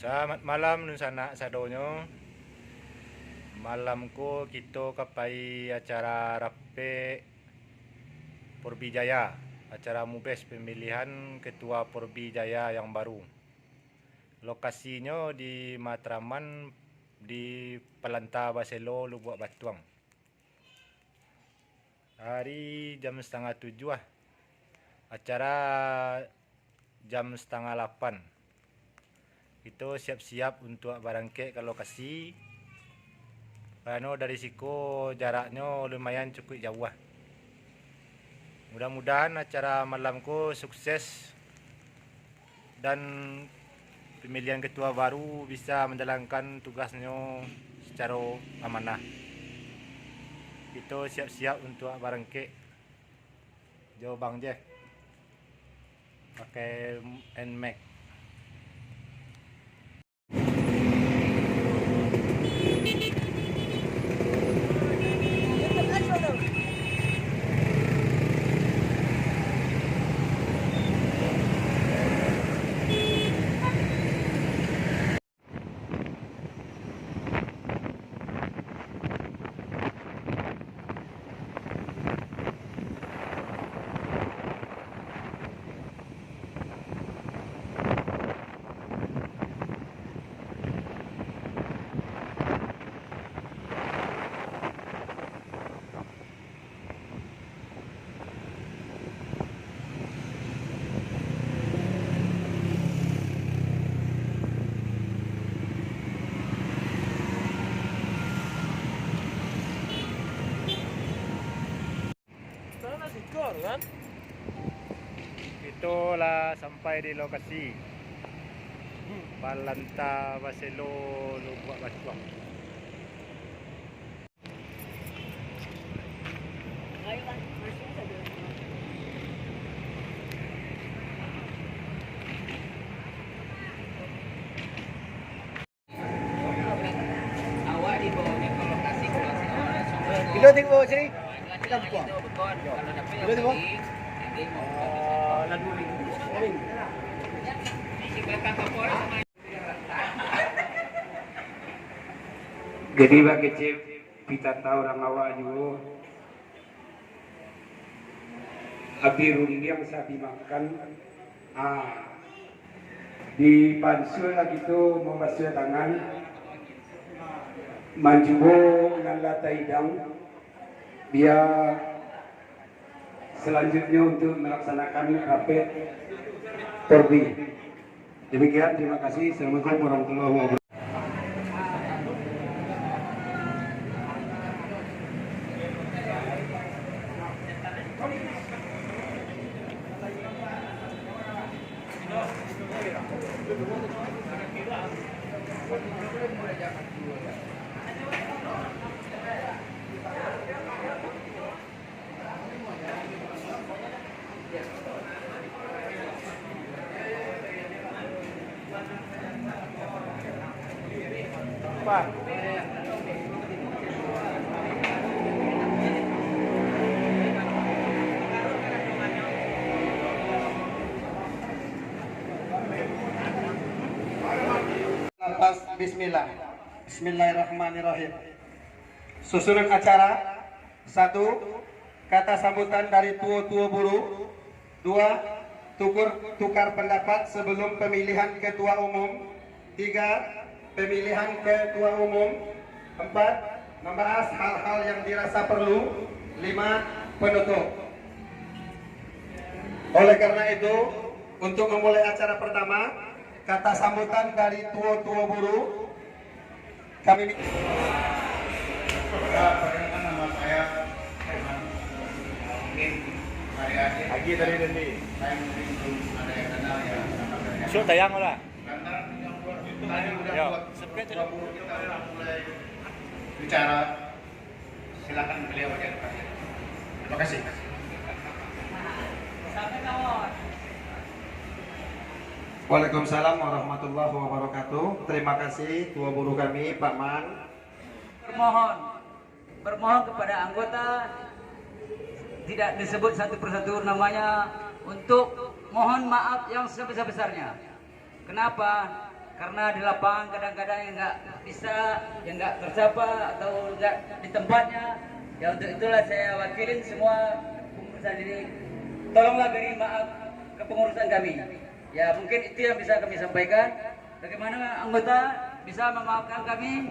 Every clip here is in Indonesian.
Selamat malam nun sanak sadonyo. Malamku kita kapai acara rape Porbijaya, acara mubes pemilihan ketua Porbijaya yang baru. Lokasinya di Matraman di Pelanta Baselo Lubuk Batuang. Hari jam 6:30 lah. Acara jam 7:30. Kita siap-siap untuk barangke ke lokasi. Karena dari siku jaraknya lumayan cukup jauh lah. Mudah-mudahan acara malamku sukses dan pemilihan ketua baru bisa menjalankan tugasnya secara amanah. Kita siap-siap untuk barangke. Jauh Bang Jeff pakai NMAX. Kan? Itulah sampai di lokasi Pelanta Baselo Lubuk Batuang. Awak dibawa ke lokasi Kilo tengok sini. Kita buka. Kilo tengok. Jadi bagi cip kita tahu orang awak juga abdi rundi yang saya dimakan di pansul lagi itu membasuh tangan manjubo ngalata hidang biar selanjutnya untuk melaksanakan rapid Porbi. Demikian, terima kasih. Assalamualaikum warahmatullahi wabarakatuh. Pak. Lepas bismillah. Bismillahirrahmanirrahim. Susunan acara: 1. Kata sambutan dari tua-tua buruh. 2. Tukar pendapat sebelum pemilihan ketua umum. 3. Pemilihan ketua umum. 4. Membahas hal-hal yang dirasa perlu. 5. Penutup. Oleh karena itu, untuk memulai acara pertama, kata sambutan dari tua-tua buruh, kami Perkenalkan nama saya Herman. Mungkin hari-hari Lagi tadi nanti. saya mungkin belum ada yang kenal ya. So tayang lah. Karena yang buat itu tadi udah Yo, buat subscribe dua buku kita udah mulai bicara. Silakan beliau aja. Terima kasih. Waalaikumsalam warahmatullahi wabarakatuh. Terima kasih tua buruh kami, Pak Man. Bermohon kepada anggota tidak disebut satu persatu namanya untuk mohon maaf yang sebesar-besarnya. Kenapa? karena di lapangan kadang-kadang yang nggak bisa, yang nggak tercapai atau nggak di tempatnya. Ya untuk itulah saya wakilin semua pengurusan ini. Tolonglah beri maaf ke pengurusan kami. Ya mungkin itu yang bisa kami sampaikan. Bagaimana anggota bisa memaafkan kami?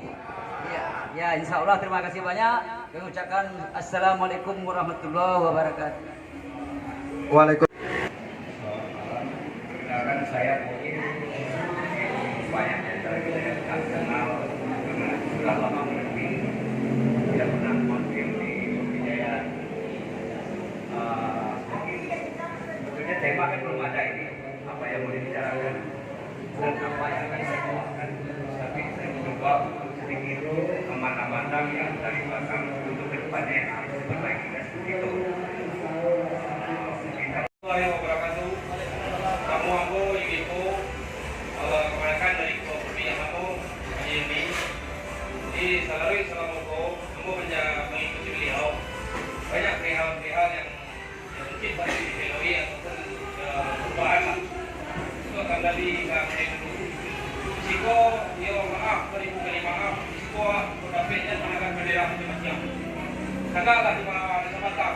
Ya insya Allah terima kasih banyak. Kami ucapkan assalamualaikum warahmatullahi wabarakatuh. Waalaikumsalam. Perkenalkan saya mungkin banyak dari saya tak kenal karena sudah lama mungkin tidak pernah mampir di Jaya. Mungkin sebetulnya tema kan belum ada ini apa yang mau dibicarakan dan apa yang akan saya bawakan, tapi saya mencoba untuk sedikit memandang-mandang yang dari belakang untuk kedepannya yang harus diperbaiki dan seperti itu. Assalamualaikum wabarakatuh. Kamu aku ibu kebanyakan dari properti yang aku ini di salari selama aku mengikuti beliau banyak perihal-perihal yang mungkin masih dipenuhi ataupun perubahan lah itu akan dari kami dulu. Risiko dia maaf beribu kali maaf risiko pendapatnya mengangkat bendera macam-macam. Katakanlah di mana ada semacam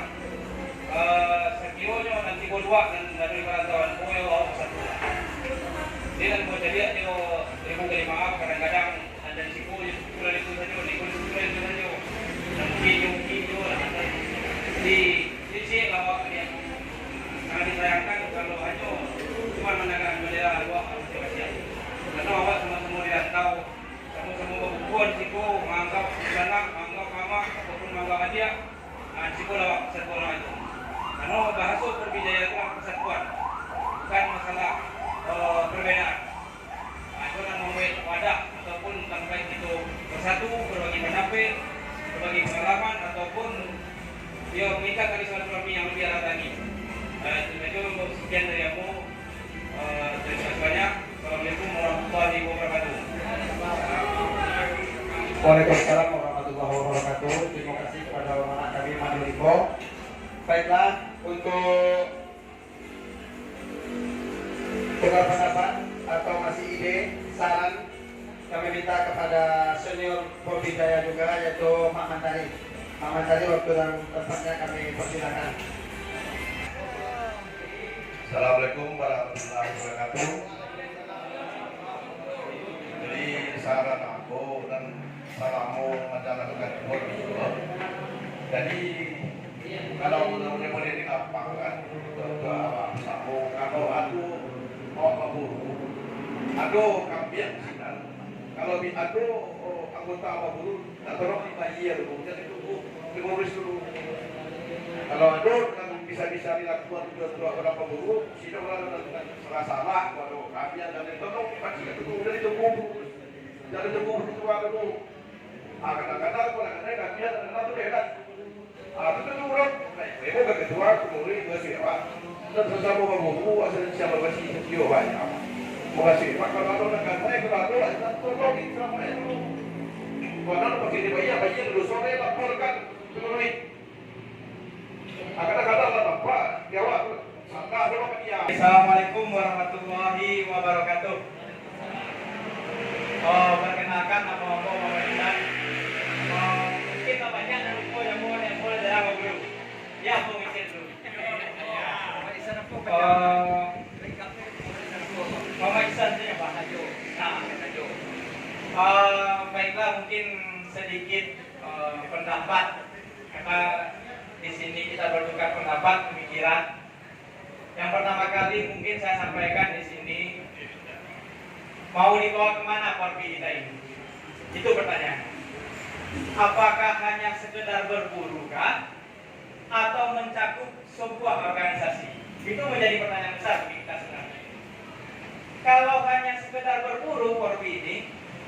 sekionya nanti dua dan dari perantauan koyo satu. Dia dan mau jadi dia beribu kali maaf kadang-kadang ada risiko kurang itu saja, kurang itu saja. Dan kiyo di sini lawak dia. Sangat disayangkan kalau hanya cuma menangkan bendera dua macam-macam. Karena awak semua tidak tahu, semua berkumpul risiko menganggap anak, menganggap mama ataupun menganggap adik, risiko lawak kesatuan itu. Karena bahasa perbedaan itu kesatuan, bukan masalah perbedaan. Itu akan membuat wadah ataupun sampai itu bersatu, berbagi pendapat, berbagi pengalaman ataupun dia mengikat tali silaturahmi yang lebih erat lagi. Itu sekian dari aku. Terima kasih banyak. Assalamualaikum warahmatullahi wabarakatuh. Waalaikumsalam warahmatullahi wabarakatuh. Terima kasih kepada anak kami Maduriko. Baiklah, untuk tukar pendapat atau masih ide, saran, kami minta kepada senior Porbijaya juga, yaitu Mak Mandari. Mak Mandari, waktu dan tempatnya kami persilakan. Assalamualaikum warahmatullahi wabarakatuh. Jadi saran aku dan salammu menjalankan Porbijaya. Jadi kalau udah boleh di lapangan, sambung kalau aku mau memburu, aduh kampian sinan. Kalau anggota memburu, tak tolong dibayar dulu, jadi tunggu diurus dulu. Kalau kan bisa dilakukan dua orang pemburu, sidang orang salah salah, waduh kampian dan tolong dibayar dulu, jadi tunggu itu dulu. Kadang-kadang kampian dan itu hebat. Itu orang, ibu ketua kemudian dua siapa, dan sesama pemburu asal siapa masih sejauh banyak. Makasih, Pak. Kalau ada negara kalau ada, tolong sama itu. Kalau pakai dibayar dulu sore laporkan penuhi. Kadang-kadang apa? Jawab. Sangka ada apa dia? Assalamualaikum warahmatullahi wabarakatuh. Perkenalkan nama aku Muhammad Isan. Mungkin namanya Naruto yang mulai dari awal dulu. Ya, aku mikir dulu. Muhammad Isan saja Pak Hajo. Baiklah, mungkin sedikit pendapat. Karena di sini kita bertukar pendapat, pemikiran. Yang pertama kali mungkin saya sampaikan di sini, mau dibawa kemana Porbi kita ini? Itu pertanyaan. Apakah hanya sekedar berburu kah? Atau mencakup sebuah organisasi? Itu menjadi pertanyaan besar bagi kita sebenarnya. Kalau hanya sekedar berburu Porbi ini,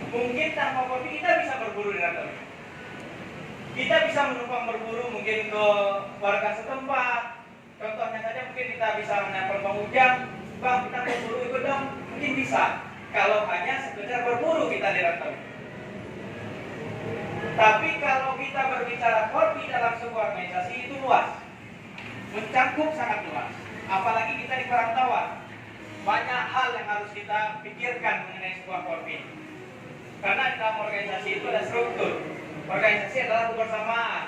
mungkin tanpa Porbi kita bisa berburu dengan tenang. Kita bisa menumpang berburu mungkin ke warga setempat. Contohnya saja mungkin kita bisa menelpon Bang Ujang, Bang kita berburu ikut dong, mungkin bisa. Kalau hanya sekedar berburu kita di rantau. Tapi kalau kita berbicara Porbi dalam sebuah organisasi itu luas, mencakup sangat luas. Apalagi kita di perantauan. banyak hal yang harus kita pikirkan mengenai sebuah Porbi. Karena di dalam organisasi itu ada struktur. Organisasi adalah kebersamaan,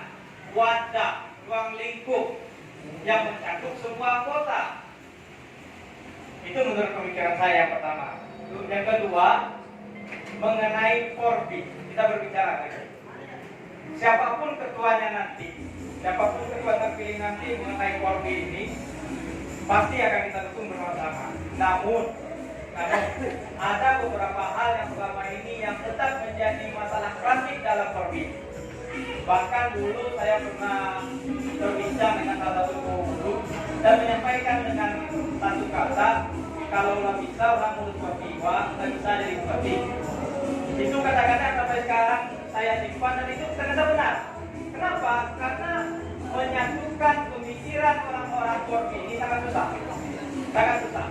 wadah, ruang lingkup yang mencakup semua anggota. Itu menurut pemikiran saya yang pertama. Yang kedua, mengenai Porbi. Kita berbicara lagi. Siapapun ketuanya nanti, siapapun ketua terpilih nanti mengenai Porbi ini, pasti akan kita dukung bersama-sama. Namun ada beberapa hal yang selama ini yang tetap menjadi masalah klasik dalam Porbi. Bahkan dulu saya pernah berbincang dengan salah satu guru dan menyampaikan dengan satu kata, kalau bisa orang mulut jiwa, nggak bisa jadi bupati. Itu kata-kata sampai sekarang saya simpan dan itu ternyata benar. Kenapa? Karena menyatukan pemikiran orang-orang Porbi ini sangat susah. Sangat susah.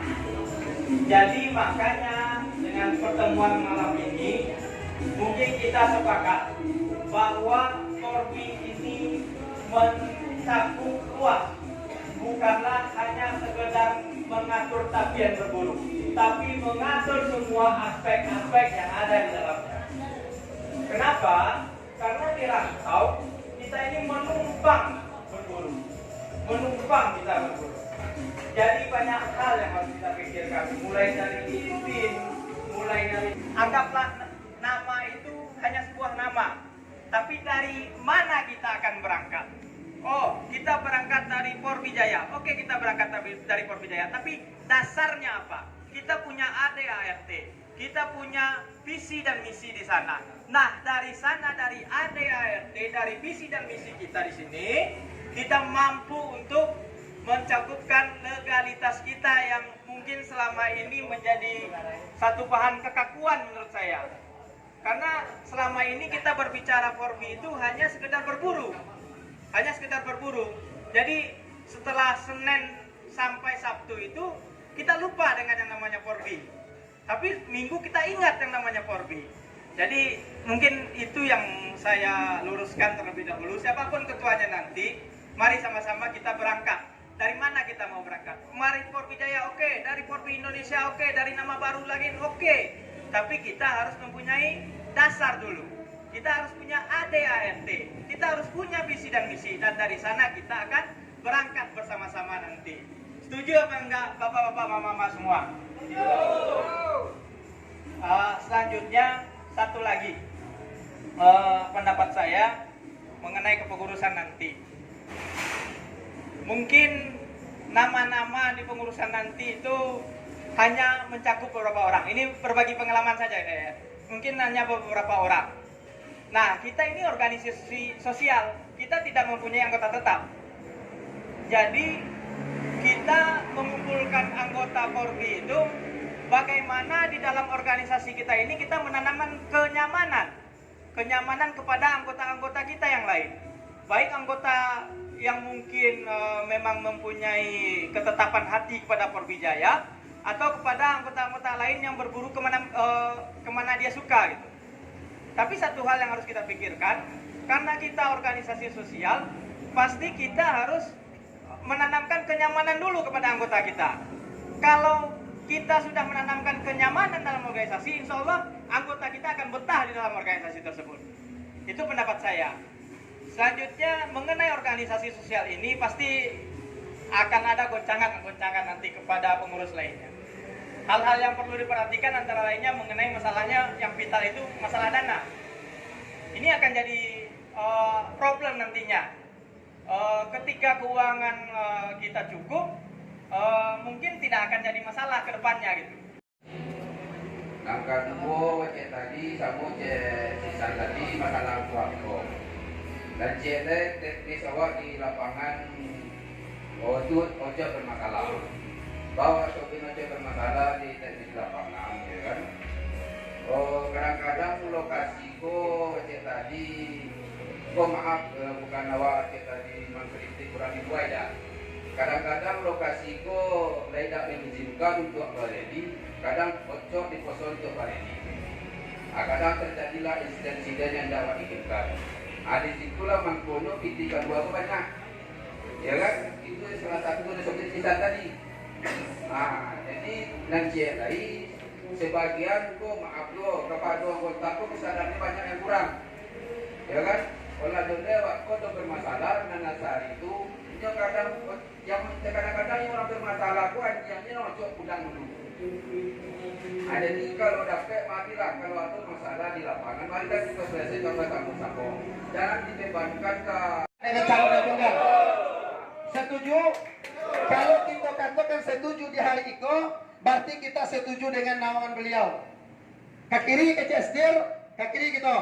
Jadi makanya dengan pertemuan malam ini mungkin kita sepakat bahwa Porbi ini mencakup luas, bukanlah hanya sekedar mengatur tabiat berburu, tapi mengatur semua aspek-aspek yang ada di dalamnya. Kenapa? Karena di rantau kita ini menumpang berburu, menumpang kita berburu. Jadi banyak hal yang harus kita pikirkan, mulai dari izin, mulai dari anggaplah nama itu hanya sebuah nama, tapi dari mana kita akan berangkat? Oh, kita berangkat dari Porbi Jaya. Oke, kita berangkat dari Porbi Jaya, tapi dasarnya apa? Kita punya ADART, kita punya visi dan misi di sana. Nah, dari sana, dari ADART, dari visi dan misi kita di sini, kita mampu untuk mencukupkan legalitas kita yang mungkin selama ini menjadi satu bahan kekakuan menurut saya. Karena selama ini kita berbicara Porbi itu hanya sekedar berburu. Hanya sekedar berburu. Jadi setelah Senin sampai Sabtu itu kita lupa dengan yang namanya Porbi. Tapi Minggu kita ingat yang namanya Porbi. Jadi mungkin itu yang saya luruskan terlebih dahulu. Siapapun ketuanya nanti, mari sama-sama kita berangkat. Dari mana kita mau berangkat? Mari Porbi Jaya, oke. Dari Porbi Indonesia, oke. Dari nama baru lagi, oke. Tapi kita harus mempunyai dasar dulu. Kita harus punya ADART. Kita harus punya visi dan misi. Dan dari sana kita akan berangkat bersama-sama nanti. Setuju apa enggak bapak-bapak, mama-mama semua? Setuju. Selanjutnya satu lagi pendapat saya mengenai kepengurusan nanti. Mungkin nama-nama di pengurusan nanti itu hanya mencakup beberapa orang. Ini berbagi pengalaman saja ya. Mungkin hanya beberapa orang. Nah, kita ini organisasi sosial. Kita tidak mempunyai anggota tetap. Jadi, kita mengumpulkan anggota Porbi itu bagaimana di dalam organisasi kita ini kita menanamkan kenyamanan. Kenyamanan kepada anggota-anggota kita yang lain. Baik anggota yang mungkin memang mempunyai ketetapan hati kepada Porbi Jaya atau kepada anggota-anggota lain yang berburu kemana dia suka gitu. Tapi satu hal yang harus kita pikirkan, karena kita organisasi sosial, pasti kita harus menanamkan kenyamanan dulu kepada anggota kita. Kalau kita sudah menanamkan kenyamanan dalam organisasi, insya Allah anggota kita akan betah di dalam organisasi tersebut. Itu pendapat saya. Selanjutnya mengenai organisasi sosial ini pasti akan ada goncangan-goncangan nanti kepada pengurus lainnya. Hal-hal yang perlu diperhatikan antara lainnya mengenai masalahnya yang vital itu masalah dana. Ini akan jadi problem nantinya. Ketika keuangan kita cukup, mungkin tidak akan jadi masalah ke depannya gitu. Langkah dua cek tadi sama cek sisa tadi masalah keluarga. Dan cek teknis awak di lapangan itu ojek bermasalah. Bawa sopir ojek bermasalah di teknis lapangan, ya kan? Kadang-kadang lokasi cek tadi, maaf bukan awak cek tadi mengkritik kurang ibu aja. Kadang-kadang lokasi tidak mengizinkan untuk beredi, kadang ojek dikosong untuk beredi. Kadang terjadilah insiden-insiden yang tidak diinginkan. Di situlah mangkono pitikan dua banyak, ya kan? Itu salah satu dari sopir sisa tadi. Jadi nanti dari sebagian kok maaf lo kepada anggota kok kesadarannya banyak yang kurang, ya kan? Kalau jodoh kok bermasalah dengan asal itu, kadang-kadang yang orang bermasalah kok anjingnya nocok udang dulu. Ada nih kalau dapat marilah kalau ada masalah di lapangan mari kita juga selesai sama-sama. Jangan dibebankan ke dengan calon yang tunggal. Setuju? Kalau kita katakan setuju di hari itu, berarti kita setuju dengan nawangan beliau. Ke kiri ke Cestir, ke kiri gitu.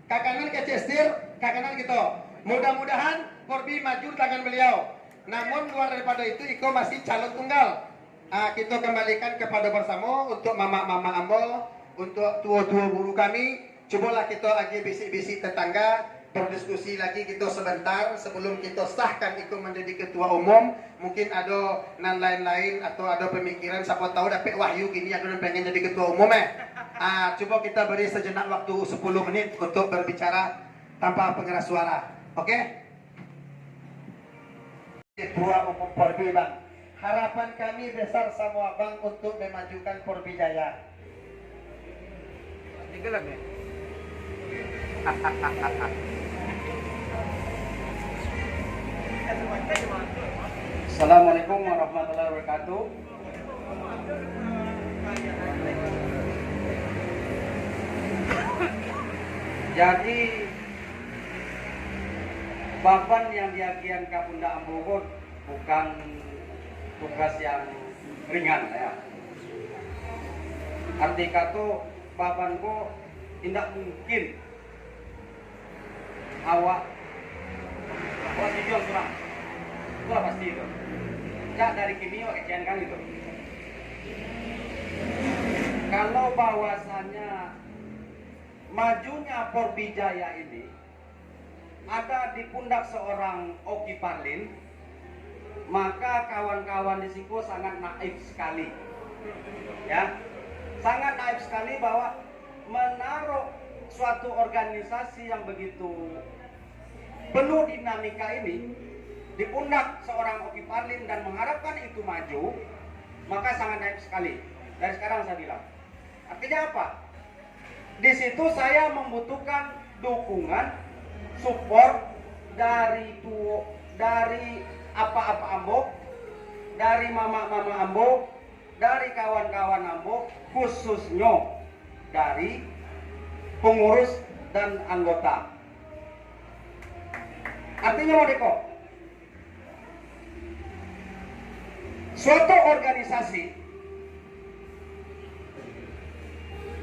Ke kanan ke Cestir, ke kanan gitu. Mudah-mudahan Korbi maju tangan beliau. Namun luar daripada itu, Iko masih calon tunggal. Kita kembalikan kepada bersama untuk mama-mama ambo, untuk tua-tua guru kami. Cobalah kita lagi bisik-bisik tetangga, berdiskusi lagi kita sebentar sebelum kita sahkan Iko menjadi ketua umum. Mungkin ada nan lain-lain atau ada pemikiran siapa tahu dapat wahyu gini ada yang pengen jadi ketua umum coba kita beri sejenak waktu 10 menit untuk berbicara tanpa pengeras suara. Oke? Ketua umum Porbi Bang. Harapan kami besar sama Bang untuk memajukan Porbi Jaya. Assalamualaikum warahmatullahi wabarakatuh. Jadi beban yang diagian Kapunda Ambogon bukan tugas yang ringan ya. Arti kata babanku tidak mungkin awak tujuan kurang. Itu pasti itu. Ya dari kimia kecian kan itu. Kalau bahwasannya majunya Porbi Jaya ini ada di pundak seorang Oki Parlin, maka kawan-kawan di Siko sangat naif sekali. Ya, sangat naif sekali bahwa menaruh suatu organisasi yang begitu penuh dinamika ini di pundak seorang Oki Parlin dan mengharapkan itu maju, maka sangat naif sekali. Dari sekarang saya bilang, artinya apa? Di situ saya membutuhkan dukungan, support dari apa-apa Ambo, dari mama-mama Ambo, dari kawan-kawan Ambo, khususnya dari pengurus dan anggota. Artinya mau deko, suatu organisasi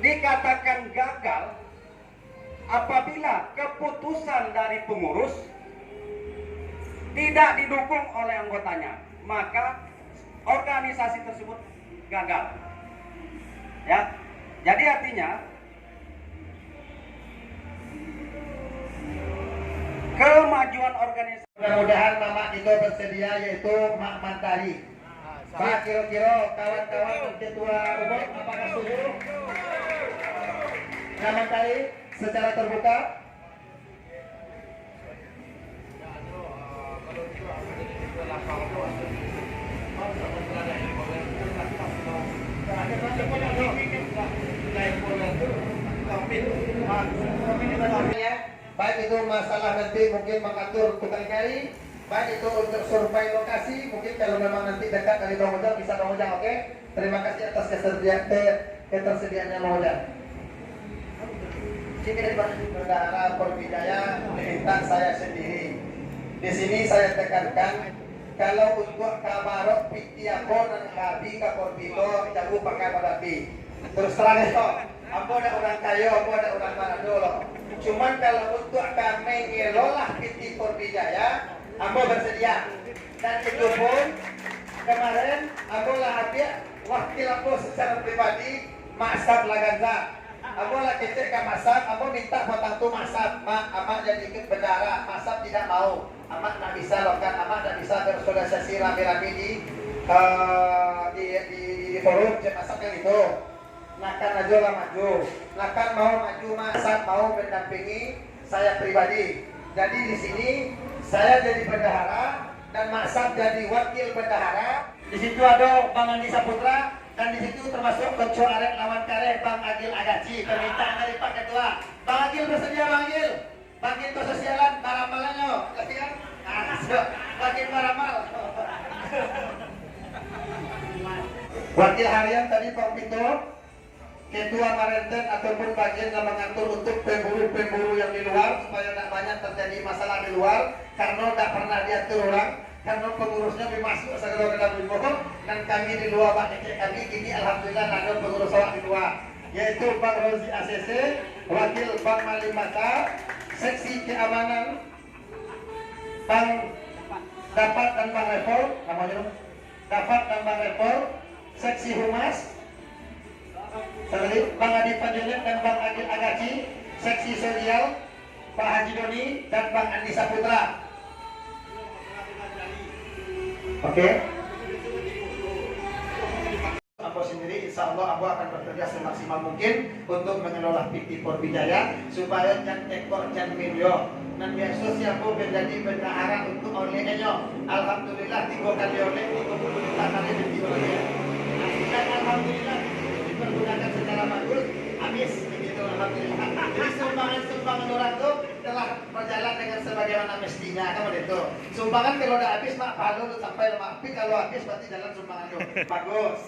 dikatakan gagal apabila keputusan dari pengurus tidak didukung oleh anggotanya, maka organisasi tersebut gagal. Ya, jadi artinya kemajuan organisasi. Mudah-mudahan mama itu bersedia, yaitu Mak Mantari. Pak, kira-kira kawan-kawan ketua umum apakah setuju? Mak Mantari secara terbuka. Baik itu masalah nanti mungkin mengatur tukang gali, baik itu untuk survei lokasi, mungkin kalau memang nanti dekat dari Bang Ojang bisa Bang Ojang, oke? Terima kasih atas ketersediaannya Bang Ojang. Sini dari Bendahara Porbi Jaya meminta saya sendiri. Di sini saya tekankan kalau untuk kabarok pitiapo dan kabi ka Porbito jago pakai padapi. Terus terang itu, ambo ada orang kaya, ambo ada orang manado loh. Cuman kalau untuk kami ngelola PT Porbi Jaya, ambo bersedia. Dan itu pun kemarin ambo lah hadir wakil ambo secara pribadi Masab Laganza. Ambo lah kecek ke Masab, ambo minta bantu Masab, amak jadi ikut bendara. Masab tidak mau. Amak tak bisa lokan, amak tak bisa bersosialisasi rame-rame di forum Masab yang itu. Nakan aja lah maju, nakan mau maju Masab mau mendampingi saya pribadi. Jadi di sini saya jadi bendahara dan Masab jadi wakil bendahara. Di situ ada Bang Andi Saputra, dan di situ termasuk Konco Arek Lawan Kareh Bang Agil Agaci. Permintaan dari Pak Ketua. Bang Agil bersedia, Bang Agil. Bang Agil kesosialan baramalannya. Kasih kan? Bang Agil baramal. Wakil harian tadi Pak Pito, Ketua Marenten ataupun bagian yang mengatur untuk pemburu-pemburu yang di luar supaya tidak banyak terjadi masalah di luar karena tidak pernah diatur orang, karena pengurusnya masuk segala dalam bohong, dan kami di luar Pak kami kini alhamdulillah ada pengurus awak di luar, yaitu Bang Rozi ACC, Wakil Bang Malimata, Seksi Keamanan Bang Dapat dan Bang Repol, namanya Dapat dan Bang Repol, Seksi Humas Bang Adi Panjunet dan Bang Agil Agaci, Seksi Sosial Pak Haji Doni dan Bang Andi Saputra. Oke. Aku sendiri insya Allah aku akan bekerja semaksimal mungkin untuk mengelola PT Porbijaya supaya jangan ekor jangan video dan biasa siapa menjadi bendahara untuk olehnya. Alhamdulillah 3 kali oleh 30 kali video oleh. Dan alhamdulillah dipergunakan secara bagus, habis begitu alhamdulillah. Jadi sumbangan orang itu telah berjalan dengan sebagaimana mestinya, kamu itu. Sumbangan kalau udah habis mak palu sampai mak, tapi kalau habis berarti jalan sumbangan itu bagus.